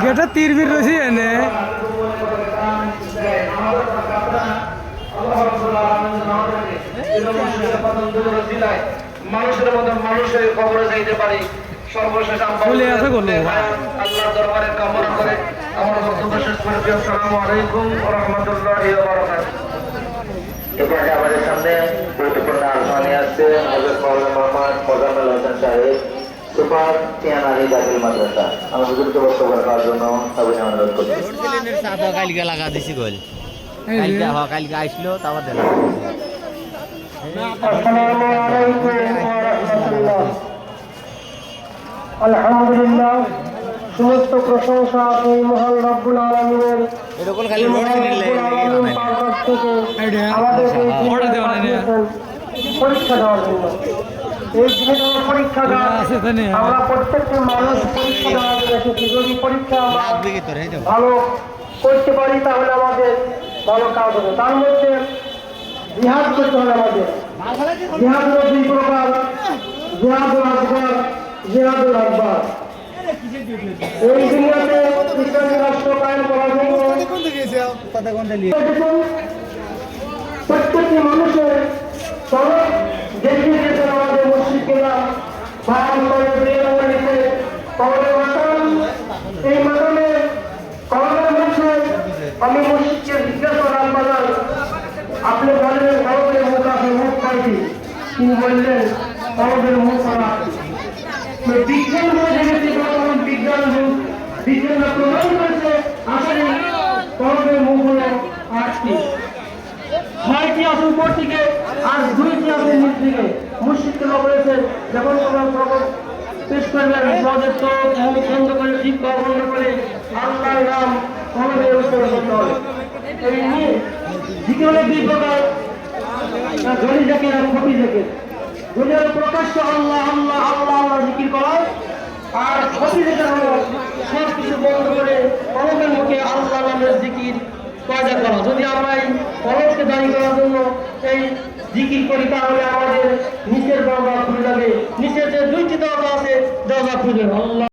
गेटा तीर भी रही है ने মানুষের মতো মানুষের কবরে যাইতে পারি সর্বশেষ আল্লাহর দরবারে কামনা করে আমার বক্তব্য শেষ করে দিই। আসসালামু আলাইকুম ওয়া রাহমাতুল্লাহি ওয়া বারাকাতুহু। এবারে আমাদের সামনে গুরুত্বপূর্ণ আলোচনা নিয়ে আসছে হযরত মাওলানা মোহাম্মদ মোজাম্মেল হোসেন সাহেব, সুপার টিয়ানারি দাখিল মাদ্রাসা। আমি হুজুরকে বক্তব্য রাখার জন্য সবাই অনুরোধ করছি। কালকে লাগা দিছি গোল কালকে আসলো তারপর দিলাম। আসসালামু আলাইকুম ওয়া রাহমাতুল্লাহ। আলহামদুলিল্লাহ, সমস্ত প্রশংসা এই মহান রব্বুল আলামিনের এরকম খালি রোড কিনে পরীক্ষা দেওয়ার জন্য। এই দিনে পরীক্ষা আমরা প্রত্যেকটি মানুষ পরীক্ষা দেওয়ার জন্য এসেছি। যদি পরীক্ষা ভালো করতে পারি তাহলে আমাদের ভালো কাজ হবে। তার মধ্যে জিহাদ করতে হবে আমাদের। জিহাদ হলো দুই প্রকার, জিহাদুল আকবার, জিহাদুল আকবার। এই দুনিয়াতে ইসলামী রাষ্ট্র কায়েম করার জন্য প্রত্যেকটি মানুষের সড়ক দেখিয়ে দিয়েছেন আমাদের মুসলিমরা। এই মাধ্যমে কলমের মধ্যে আমি মসজিদকে জিজ্ঞাসা করার বাজার আপনি বলেন কলমের মুখ আছে, মুখ পাইছি। তিনি বললেন কলমের মুখ করা বিজ্ঞান জেগেছে, বর্তমান বিজ্ঞান যুগ। বিজ্ঞানরা প্রমাণ করেছে আসলে কলমের মুখ হল 8টি, 6টি আছে উপর থেকে আর 2টি আছে নিচ থেকে। মুশরিকরা বলেছেন যখন তোমরা পেশ করবেন তোমাদের তো মুখ বন্ধ করে ঠিক বন্ধ করে আল্লাহর নাম কলমের উপর বলতে হবে। এই নিয়ে জিকির হলো দুই প্রকার, জলি জাকির আর খফি জাকির। জলি হলো প্রকাশ্য আল্লাহ আল্লাহ আল্লাহ আল্লাহ জিকির করা, আর খফি জাকির হলো সব কিছু বন্ধ করে কলমের মুখে আল্লাহ নামের জিকির পয়দা করা। যদি আমরা এই কলমকে দাঁড়িয়ে করার জন্য এই জিকির করি তাহলে আমাদের নিচের দরজা খুলে যাবে। নিচের যে 2টি দরজা আছে দরজা খুলে আল্লাহ